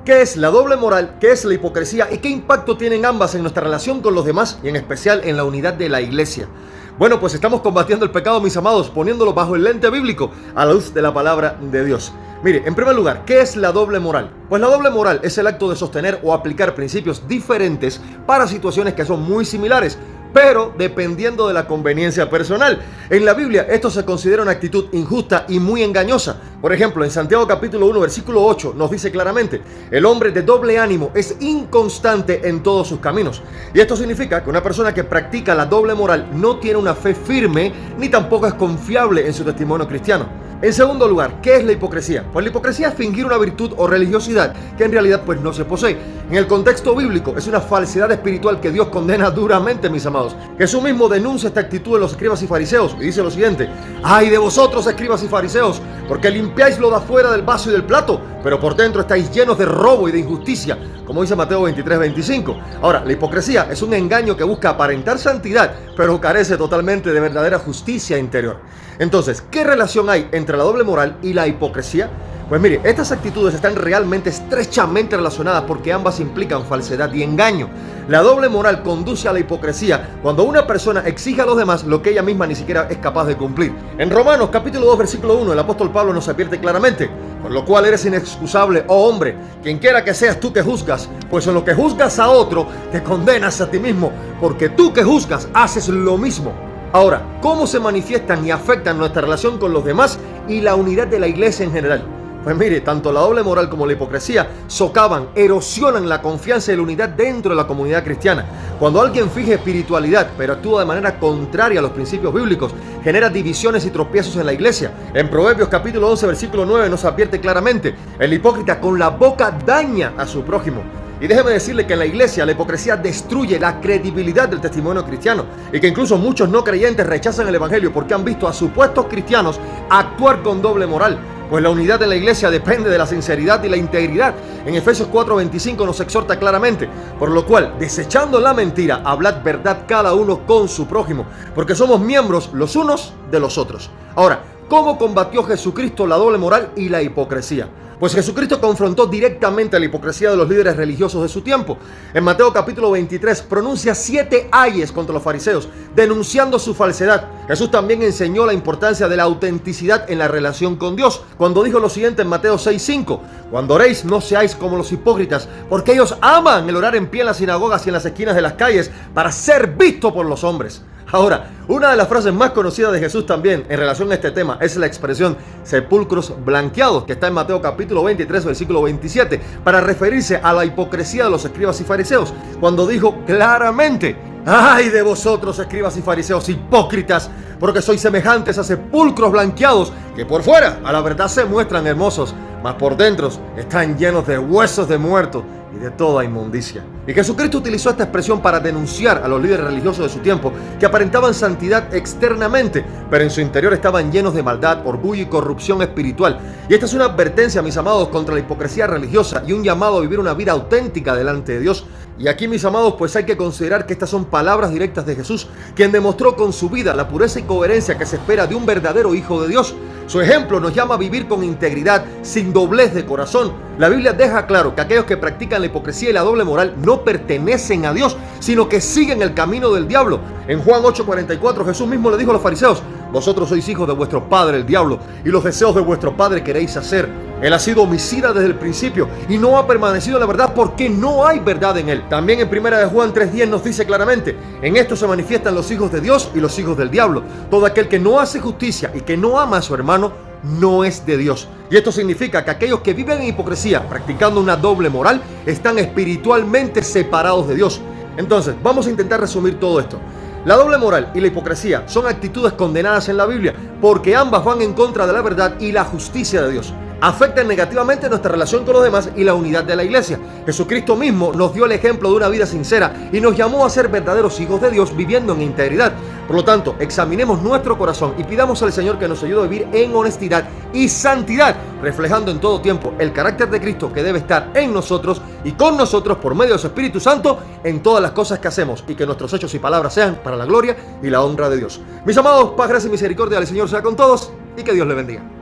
¿Qué es la doble moral? ¿Qué es la hipocresía? ¿Y qué impacto tienen ambas en nuestra relación con los demás y en especial en la unidad de la iglesia? Bueno, pues estamos combatiendo el pecado, mis amados, poniéndolo bajo el lente bíblico a la luz de la palabra de Dios. Mire, en primer lugar, ¿qué es la doble moral? Pues la doble moral es el acto de sostener o aplicar principios diferentes para situaciones que son muy similares, pero dependiendo de la conveniencia personal. En la Biblia esto se considera una actitud injusta y muy engañosa. Por ejemplo, en Santiago capítulo 1 versículo 8 nos dice claramente: el hombre de doble ánimo es inconstante en todos sus caminos. Y esto significa que una persona que practica la doble moral no tiene una fe firme ni tampoco es confiable en su testimonio cristiano. En segundo lugar, ¿qué es la hipocresía? Pues la hipocresía es fingir una virtud o religiosidad que en realidad pues no se posee. En el contexto bíblico es una falsedad espiritual que Dios condena duramente, mis amados. Jesús mismo denuncia esta actitud de los escribas y fariseos y dice lo siguiente: ¡ay de vosotros, escribas y fariseos! Porque limpiáis lo de afuera del vaso y del plato, pero por dentro estáis llenos de robo y de injusticia, como dice Mateo 23:25. Ahora, la hipocresía es un engaño que busca aparentar santidad, pero carece totalmente de verdadera justicia interior. Entonces, ¿qué relación hay entre la doble moral y la hipocresía? Pues mire, estas actitudes están realmente estrechamente relacionadas porque ambas implican falsedad y engaño. La doble moral conduce a la hipocresía cuando una persona exige a los demás lo que ella misma ni siquiera es capaz de cumplir. En Romanos capítulo 2 versículo 1 el apóstol Pablo nos advierte claramente: por lo cual eres inexcusable, oh hombre, quien quiera que seas tú que juzgas, pues en lo que juzgas a otro te condenas a ti mismo, porque tú que juzgas haces lo mismo. Ahora, ¿cómo se manifiestan y afectan nuestra relación con los demás y la unidad de la iglesia en general? Pues mire, tanto la doble moral como la hipocresía socavan, erosionan la confianza y la unidad dentro de la comunidad cristiana. Cuando alguien finge espiritualidad, pero actúa de manera contraria a los principios bíblicos, genera divisiones y tropiezos en la iglesia. En Proverbios capítulo 11, versículo 9 nos advierte claramente: el hipócrita con la boca daña a su prójimo. Y déjeme decirle que en la iglesia la hipocresía destruye la credibilidad del testimonio cristiano y que incluso muchos no creyentes rechazan el evangelio porque han visto a supuestos cristianos actuar con doble moral. Pues la unidad de la iglesia depende de la sinceridad y la integridad. En Efesios 4:25 nos exhorta claramente: por lo cual, desechando la mentira, hablad verdad cada uno con su prójimo, porque somos miembros los unos de los otros. Ahora, ¿cómo combatió Jesucristo la doble moral y la hipocresía? Pues Jesucristo confrontó directamente la hipocresía de los líderes religiosos de su tiempo. En Mateo capítulo 23 pronuncia 7 ayes contra los fariseos, denunciando su falsedad. Jesús también enseñó la importancia de la autenticidad en la relación con Dios, cuando dijo lo siguiente en Mateo 6:5: cuando oréis no seáis como los hipócritas, porque ellos aman el orar en pie en las sinagogas y en las esquinas de las calles para ser visto por los hombres. Ahora, una de las frases más conocidas de Jesús también en relación a este tema es la expresión sepulcros blanqueados, que está en Mateo capítulo 23, versículo 27, para referirse a la hipocresía de los escribas y fariseos, cuando dijo claramente: ¡ay de vosotros, escribas y fariseos hipócritas! Porque sois semejantes a sepulcros blanqueados, que por fuera a la verdad se muestran hermosos, mas por dentro están llenos de huesos de muertos y de toda inmundicia. Y Jesucristo utilizó esta expresión para denunciar a los líderes religiosos de su tiempo, que aparentaban santidad externamente, pero en su interior estaban llenos de maldad, orgullo y corrupción espiritual. Y esta es una advertencia, mis amados, contra la hipocresía religiosa y un llamado a vivir una vida auténtica delante de Dios. Y aquí, mis amados, pues hay que considerar que estas son palabras directas de Jesús, quien demostró con su vida la pureza y coherencia que se espera de un verdadero hijo de Dios. Su ejemplo nos llama a vivir con integridad, sin doblez de corazón. La Biblia deja claro que aquellos que practican la hipocresía y la doble moral no pertenecen a Dios, sino que siguen el camino del diablo. En Juan 8:44 Jesús mismo le dijo a los fariseos: vosotros sois hijos de vuestro padre el diablo, y los deseos de vuestro padre queréis hacer. Él ha sido homicida desde el principio y no ha permanecido en la verdad porque no hay verdad en él. También en 1 de Juan 3:10 nos dice claramente: en esto se manifiestan los hijos de Dios y los hijos del diablo. Todo aquel que no hace justicia y que no ama a su hermano no es de Dios. Y esto significa que aquellos que viven en hipocresía, practicando una doble moral, están espiritualmente separados de Dios. Entonces, vamos a intentar resumir todo esto. La doble moral y la hipocresía son actitudes condenadas en la Biblia porque ambas van en contra de la verdad y la justicia de Dios. Afectan negativamente nuestra relación con los demás y la unidad de la iglesia. Jesucristo mismo nos dio el ejemplo de una vida sincera y nos llamó a ser verdaderos hijos de Dios viviendo en integridad. Por lo tanto, examinemos nuestro corazón y pidamos al Señor que nos ayude a vivir en honestidad y santidad, reflejando en todo tiempo el carácter de Cristo que debe estar en nosotros y con nosotros por medio de su Espíritu Santo en todas las cosas que hacemos, y que nuestros hechos y palabras sean para la gloria y la honra de Dios. Mis amados, paz, gracia y misericordia del Señor sea con todos, y que Dios le bendiga.